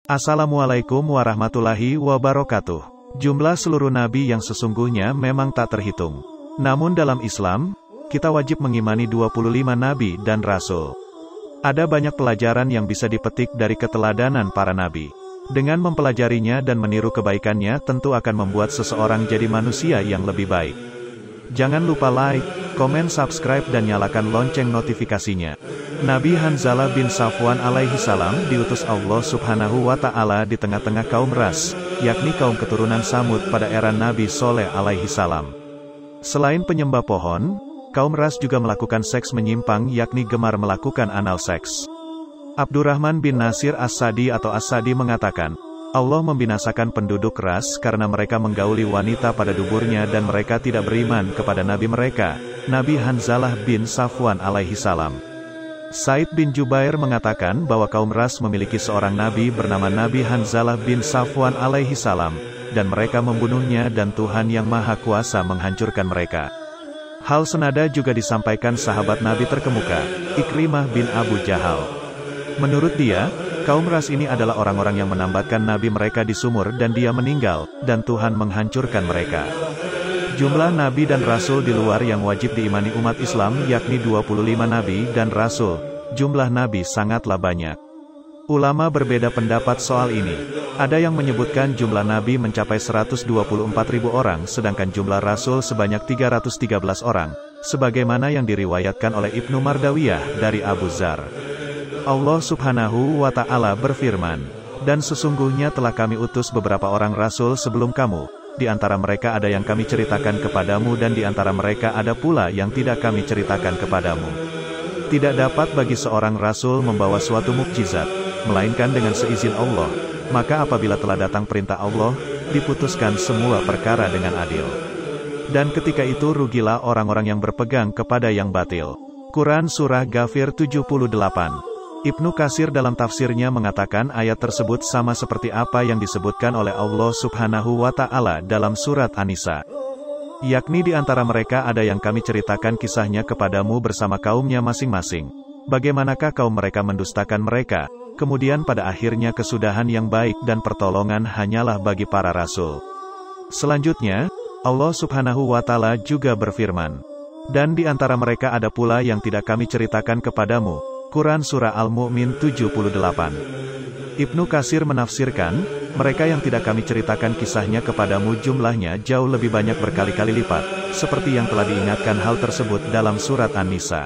Assalamualaikum warahmatullahi wabarakatuh. Jumlah seluruh nabi yang sesungguhnya memang tak terhitung. Namun dalam Islam, kita wajib mengimani 25 nabi dan rasul. Ada banyak pelajaran yang bisa dipetik dari keteladanan para nabi. Dengan mempelajarinya dan meniru kebaikannya tentu akan membuat seseorang jadi manusia yang lebih baik. Jangan lupa like, komen, subscribe dan nyalakan lonceng notifikasinya. Nabi Hanzalah bin Safwan alaihi salam diutus Allah subhanahu wa ta'ala di tengah-tengah kaum ras, yakni kaum keturunan Samud pada era Nabi Soleh alaihi salam. Selain penyembah pohon, kaum ras juga melakukan seks menyimpang yakni gemar melakukan anal seks. Abdurrahman bin Nasir As-Sadi atau As-Sadi mengatakan, Allah membinasakan penduduk ras karena mereka menggauli wanita pada duburnya dan mereka tidak beriman kepada nabi mereka, Nabi Hanzalah bin Safwan alaihi salam. Said bin Jubair mengatakan bahwa kaum ras memiliki seorang nabi bernama Nabi Hanzalah bin Safwan alaihi salam, dan mereka membunuhnya dan Tuhan yang Maha Kuasa menghancurkan mereka. Hal senada juga disampaikan sahabat Nabi terkemuka, Ikrimah bin Abu Jahal. Menurut dia, kaum ras ini adalah orang-orang yang menambatkan nabi mereka di sumur dan dia meninggal, dan Tuhan menghancurkan mereka. Jumlah nabi dan rasul di luar yang wajib diimani umat Islam yakni 25 nabi dan rasul. Jumlah nabi sangatlah banyak. Ulama berbeda pendapat soal ini. Ada yang menyebutkan jumlah nabi mencapai 124.000 orang sedangkan jumlah rasul sebanyak 313 orang, sebagaimana yang diriwayatkan oleh Ibnu Mardawiyah dari Abu Dzar. Allah subhanahu wa ta'ala berfirman, dan sesungguhnya telah kami utus beberapa orang rasul sebelum kamu. Di antara mereka ada yang kami ceritakan kepadamu dan di antara mereka ada pula yang tidak kami ceritakan kepadamu. Tidak dapat bagi seorang rasul membawa suatu mukjizat, melainkan dengan seizin Allah. Maka apabila telah datang perintah Allah, diputuskan semua perkara dengan adil. Dan ketika itu rugilah orang-orang yang berpegang kepada yang batil. Quran Surah Ghafir 78. Ibnu Katsir dalam tafsirnya mengatakan ayat tersebut sama seperti apa yang disebutkan oleh Allah subhanahu wa ta'ala dalam surat An-Nisa. Yakni di antara mereka ada yang kami ceritakan kisahnya kepadamu bersama kaumnya masing-masing. Bagaimanakah kaum mereka mendustakan mereka, kemudian pada akhirnya kesudahan yang baik dan pertolongan hanyalah bagi para rasul. Selanjutnya, Allah subhanahu wa ta'ala juga berfirman, dan di antara mereka ada pula yang tidak kami ceritakan kepadamu. Quran Surah Al-Mu'min 78. Ibnu Katsir menafsirkan, mereka yang tidak kami ceritakan kisahnya kepadamu jumlahnya jauh lebih banyak berkali-kali lipat, seperti yang telah diingatkan hal tersebut dalam surat An-Nisa.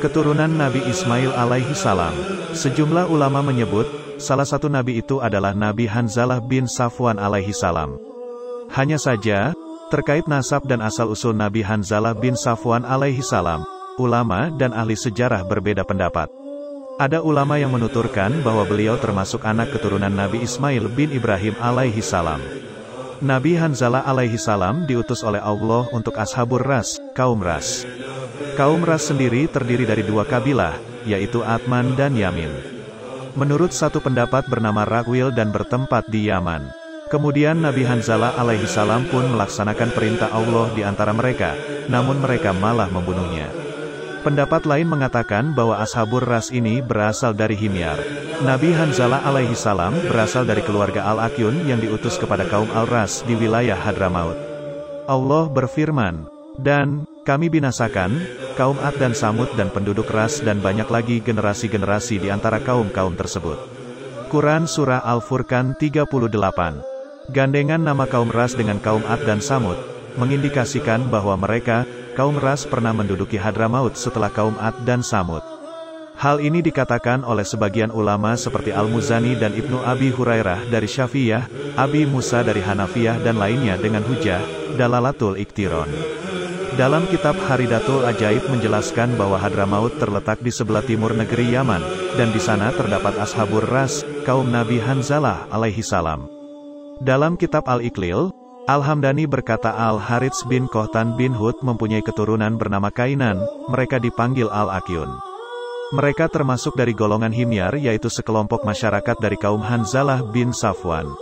Keturunan Nabi Ismail alaihi salam. Sejumlah ulama menyebut, salah satu nabi itu adalah Nabi Hanzalah bin Safwan alaihi salam. Hanya saja, terkait nasab dan asal-usul Nabi Hanzalah bin Safwan alaihi salam, ulama dan ahli sejarah berbeda pendapat. Ada ulama yang menuturkan bahwa beliau termasuk anak keturunan Nabi Ismail bin Ibrahim alaihi salam. Nabi Hanzalah alaihi salam diutus oleh Allah untuk ashabur ras, kaum ras. Kaum ras sendiri terdiri dari dua kabilah, yaitu Atman dan Yamin. Menurut satu pendapat bernama Rakwil dan bertempat di Yaman. Kemudian Nabi Hanzalah alaihi salam pun melaksanakan perintah Allah di antara mereka, namun mereka malah membunuhnya. Pendapat lain mengatakan bahwa ashabur ras ini berasal dari Himyar. Nabi Hanzalah alaihi salam berasal dari keluarga Al-Akyun yang diutus kepada kaum Al-Ras di wilayah Hadramaut. Allah berfirman, dan kami binasakan kaum Ad dan Samud dan penduduk ras dan banyak lagi generasi-generasi di antara kaum-kaum tersebut. Quran Surah Al-Furqan 38. Gandengan nama kaum ras dengan kaum Ad dan Samud mengindikasikan bahwa mereka, kaum ras pernah menduduki Hadramaut setelah kaum Ad dan Samud. Hal ini dikatakan oleh sebagian ulama seperti Al-Muzani dan Ibnu Abi Hurairah dari Syafi'iyah, Abi Musa dari Hanafiyah dan lainnya dengan hujah, Dalalatul Iktiron. Dalam kitab Haridatul Ajaib menjelaskan bahwa Hadramaut terletak di sebelah timur negeri Yaman, dan di sana terdapat ashabur ras, kaum Nabi Hanzalah alaihi salam. Dalam kitab Al-Iqlil, Al-Hamdani berkata Al-Harits bin Kohtan bin Hud mempunyai keturunan bernama Kainan, mereka dipanggil Al-Akyun. Mereka termasuk dari golongan Himyar yaitu sekelompok masyarakat dari kaum Hanzalah bin Safwan.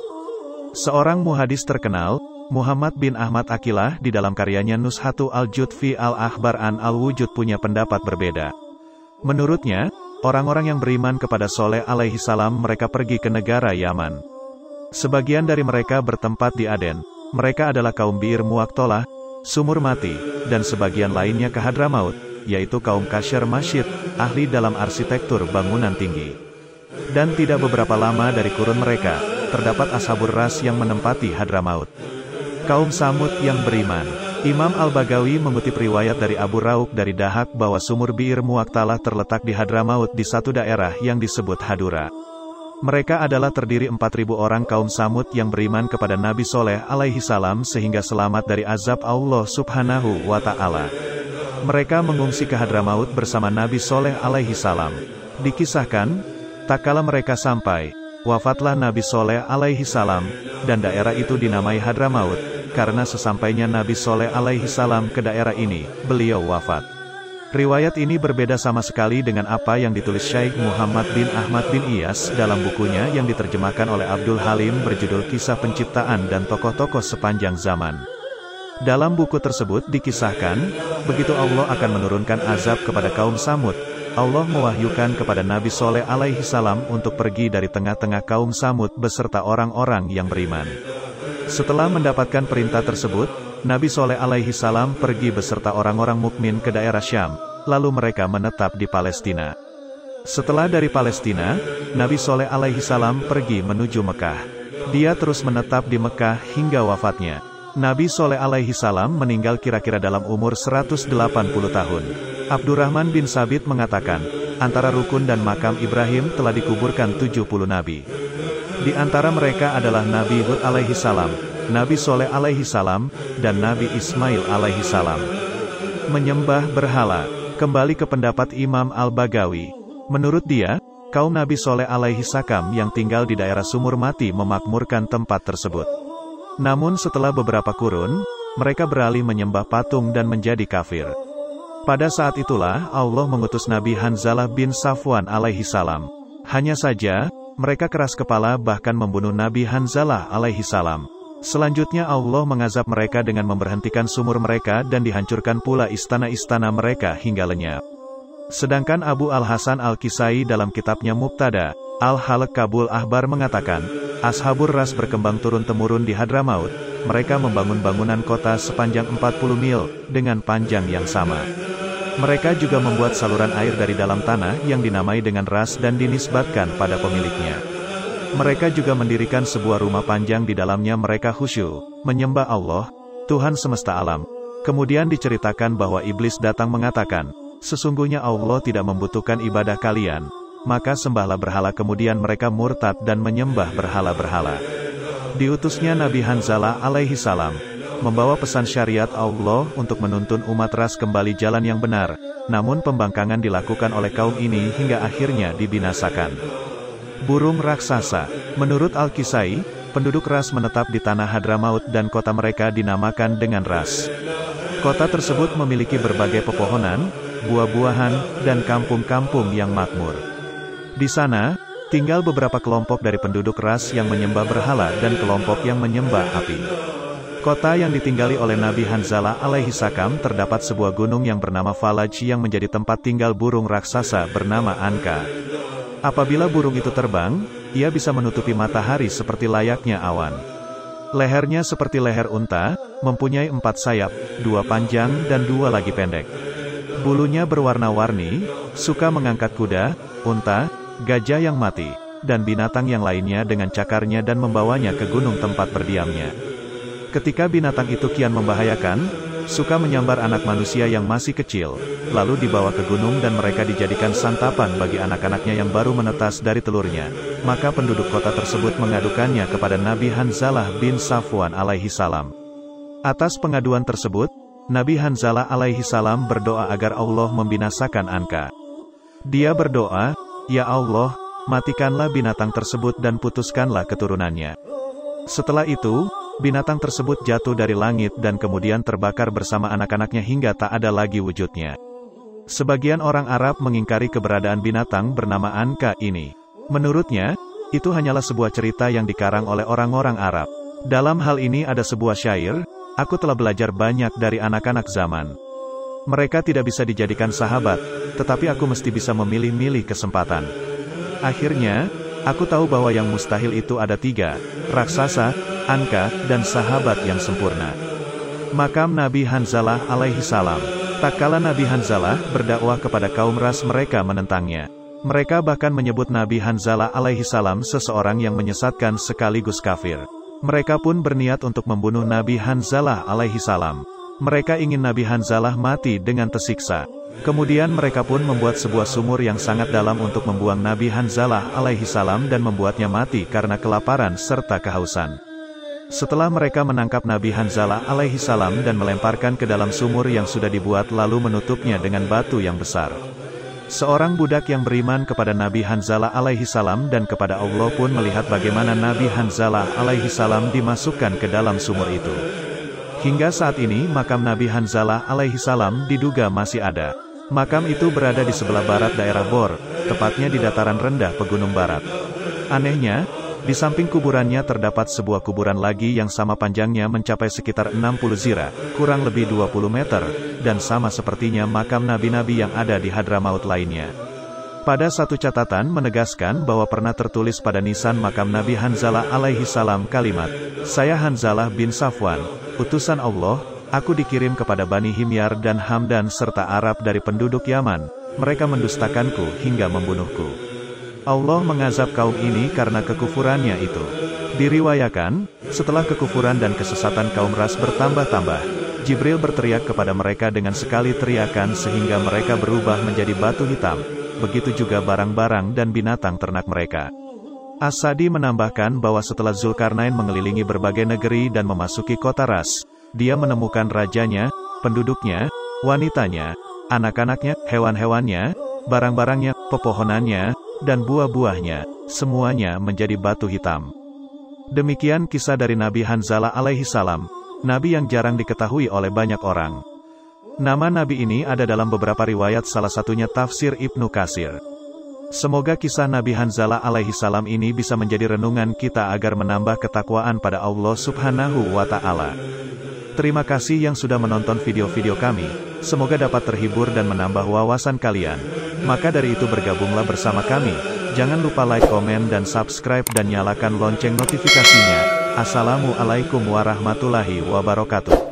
Seorang muhadis terkenal, Muhammad bin Ahmad Akilah di dalam karyanya Nushatu al-Jud fi al-Akhbar an al-Wujud punya pendapat berbeda. Menurutnya, orang-orang yang beriman kepada Soleh alaihi salam mereka pergi ke negara Yaman. Sebagian dari mereka bertempat di Aden, mereka adalah kaum Bir Muaktolah, Sumur Mati, dan sebagian lainnya ke Hadramaut, yaitu kaum Kasher Masyid, ahli dalam arsitektur bangunan tinggi. Dan tidak beberapa lama dari kurun mereka, terdapat Ashabur Ras yang menempati Hadramaut. Kaum Samud yang beriman. Imam Al-Bagawi mengutip riwayat dari Abu Rauk dari Dahak bahwa sumur Bir Muaktalah terletak di Hadramaut di satu daerah yang disebut Hadura. Mereka adalah terdiri 4.000 orang kaum Samud yang beriman kepada Nabi Soleh alaihi salam sehingga selamat dari azab Allah subhanahu wa ta'ala. Mereka mengungsi ke Hadramaut bersama Nabi Soleh alaihi salam. Dikisahkan, tak kala mereka sampai, wafatlah Nabi Soleh alaihi salam, dan daerah itu dinamai Hadramaut, karena sesampainya Nabi Soleh alaihi salam ke daerah ini, beliau wafat. Riwayat ini berbeda sama sekali dengan apa yang ditulis Syekh Muhammad bin Ahmad bin Iyas dalam bukunya yang diterjemahkan oleh Abdul Halim berjudul Kisah Penciptaan dan Tokoh-Tokoh Sepanjang Zaman. Dalam buku tersebut dikisahkan, begitu Allah akan menurunkan azab kepada kaum Samud, Allah mewahyukan kepada Nabi Soleh alaihi salam untuk pergi dari tengah-tengah kaum Samud beserta orang-orang yang beriman. Setelah mendapatkan perintah tersebut, Nabi Soleh alaihi salam pergi beserta orang-orang mukmin ke daerah Syam, lalu mereka menetap di Palestina. Setelah dari Palestina, Nabi Soleh alaihi salam pergi menuju Mekah. Dia terus menetap di Mekah hingga wafatnya. Nabi Soleh alaihi salam meninggal kira-kira dalam umur 180 tahun. Abdurrahman bin Sabit mengatakan, antara rukun dan makam Ibrahim telah dikuburkan 70 nabi. Di antara mereka adalah Nabi Hud alaihi salam, Nabi Soleh alaihi salam, dan Nabi Ismail alaihi salam. Menyembah berhala. Kembali ke pendapat Imam Al-Bagawi. Menurut dia, kaum Nabi Soleh alaihi salam yang tinggal di daerah Sumur Mati memakmurkan tempat tersebut. Namun setelah beberapa kurun, mereka beralih menyembah patung dan menjadi kafir. Pada saat itulah Allah mengutus Nabi Hanzalah bin Safwan alaihi salam. Hanya saja, mereka keras kepala bahkan membunuh Nabi Hanzalah alaihi salam. Selanjutnya Allah mengazab mereka dengan memberhentikan sumur mereka dan dihancurkan pula istana-istana mereka hingga lenyap. Sedangkan Abu Al-Hasan Al-Kisai dalam kitabnya Mubtada, Al-Halq Kabul Ahbar mengatakan, Ashabur Ras berkembang turun-temurun di Hadramaut, mereka membangun bangunan kota sepanjang 40 mil, dengan panjang yang sama. Mereka juga membuat saluran air dari dalam tanah yang dinamai dengan Ras dan dinisbatkan pada pemiliknya. Mereka juga mendirikan sebuah rumah panjang di dalamnya mereka khusyuk, menyembah Allah, Tuhan semesta alam. Kemudian diceritakan bahwa iblis datang mengatakan, sesungguhnya Allah tidak membutuhkan ibadah kalian, maka sembahlah berhala. Kemudian mereka murtad dan menyembah berhala-berhala. Diutusnya Nabi Hanzalah alaihi salam, membawa pesan syariat Allah untuk menuntun umat Ras kembali jalan yang benar, namun pembangkangan dilakukan oleh kaum ini hingga akhirnya dibinasakan. Burung raksasa. Menurut Al-Kisai, penduduk Ras menetap di tanah Hadramaut dan kota mereka dinamakan dengan Ras. Kota tersebut memiliki berbagai pepohonan, buah-buahan, dan kampung-kampung yang makmur. Di sana, tinggal beberapa kelompok dari penduduk Ras yang menyembah berhala dan kelompok yang menyembah api. Kota yang ditinggali oleh Nabi Hanzalah alaihi salam terdapat sebuah gunung yang bernama Falaj yang menjadi tempat tinggal burung raksasa bernama Anka. Apabila burung itu terbang, ia bisa menutupi matahari seperti layaknya awan. Lehernya seperti leher unta, mempunyai 4 sayap, 2 panjang dan 2 lagi pendek. Bulunya berwarna-warni, suka mengangkat kuda, unta, gajah yang mati, dan binatang yang lainnya dengan cakarnya dan membawanya ke gunung tempat berdiamnya. Ketika binatang itu kian membahayakan, suka menyambar anak manusia yang masih kecil, lalu dibawa ke gunung dan mereka dijadikan santapan bagi anak-anaknya yang baru menetas dari telurnya. Maka penduduk kota tersebut mengadukannya kepada Nabi Hanzalah bin Safwan alaihi salam. Atas pengaduan tersebut, Nabi Hanzalah alaihi salam berdoa agar Allah membinasakan Anka. Dia berdoa, "Ya Allah, matikanlah binatang tersebut dan putuskanlah keturunannya." Setelah itu, binatang tersebut jatuh dari langit dan kemudian terbakar bersama anak-anaknya hingga tak ada lagi wujudnya. Sebagian orang Arab mengingkari keberadaan binatang bernama Anka ini. Menurutnya, itu hanyalah sebuah cerita yang dikarang oleh orang-orang Arab. Dalam hal ini ada sebuah syair, "Aku telah belajar banyak dari anak-anak zaman." Mereka tidak bisa dijadikan sahabat, tetapi aku mesti bisa memilih-milih kesempatan. Akhirnya, aku tahu bahwa yang mustahil itu ada 3, raksasa, angka, dan sahabat yang sempurna. Makam Nabi Hanzalah alaihi salam. Tak kala Nabi Hanzalah berdakwah kepada kaum ras, mereka menentangnya. Mereka bahkan menyebut Nabi Hanzalah alaihi salam seseorang yang menyesatkan sekaligus kafir. Mereka pun berniat untuk membunuh Nabi Hanzalah alaihi salam. Mereka ingin Nabi Hanzalah mati dengan tersiksa. Kemudian mereka pun membuat sebuah sumur yang sangat dalam untuk membuang Nabi Hanzalah alaihi salam dan membuatnya mati karena kelaparan serta kehausan. Setelah mereka menangkap Nabi Hanzalah alaihi salam dan melemparkan ke dalam sumur yang sudah dibuat lalu menutupnya dengan batu yang besar. Seorang budak yang beriman kepada Nabi Hanzalah alaihi salam dan kepada Allah pun melihat bagaimana Nabi Hanzalah alaihi salam dimasukkan ke dalam sumur itu. Hingga saat ini makam Nabi Hanzalah alaihi salam diduga masih ada. Makam itu berada di sebelah barat daerah Bor, tepatnya di dataran rendah Pegunung Barat. Anehnya, di samping kuburannya terdapat sebuah kuburan lagi yang sama panjangnya mencapai sekitar 60 zira, kurang lebih 20 meter, dan sama sepertinya makam nabi-nabi yang ada di Hadramaut lainnya. Pada satu catatan menegaskan bahwa pernah tertulis pada nisan makam Nabi Hanzalah alaihi salam kalimat, "Saya Hanzalah bin Safwan, utusan Allah, aku dikirim kepada Bani Himyar dan Hamdan serta Arab dari penduduk Yaman. Mereka mendustakanku hingga membunuhku. Allah mengazab kaum ini karena kekufurannya itu." Diriwayakan, setelah kekufuran dan kesesatan kaum ras bertambah-tambah, Jibril berteriak kepada mereka dengan sekali teriakan sehingga mereka berubah menjadi batu hitam. Begitu juga barang-barang dan binatang ternak mereka. As-Sadi menambahkan bahwa setelah Zulkarnain mengelilingi berbagai negeri dan memasuki kota Ras, dia menemukan rajanya, penduduknya, wanitanya, anak-anaknya, hewan-hewannya, barang-barangnya, pepohonannya, dan buah-buahnya, semuanya menjadi batu hitam. Demikian kisah dari Nabi Hanzalah alaihi salam, nabi yang jarang diketahui oleh banyak orang. Nama nabi ini ada dalam beberapa riwayat, salah satunya tafsir Ibnu Katsir. Semoga kisah Nabi Hanzalah alaihi salam ini bisa menjadi renungan kita agar menambah ketakwaan pada Allah Subhanahu wa Ta'ala. Terima kasih yang sudah menonton video-video kami, semoga dapat terhibur dan menambah wawasan kalian. Maka dari itu bergabunglah bersama kami, jangan lupa like, komen, dan subscribe dan nyalakan lonceng notifikasinya. Assalamualaikum warahmatullahi wabarakatuh.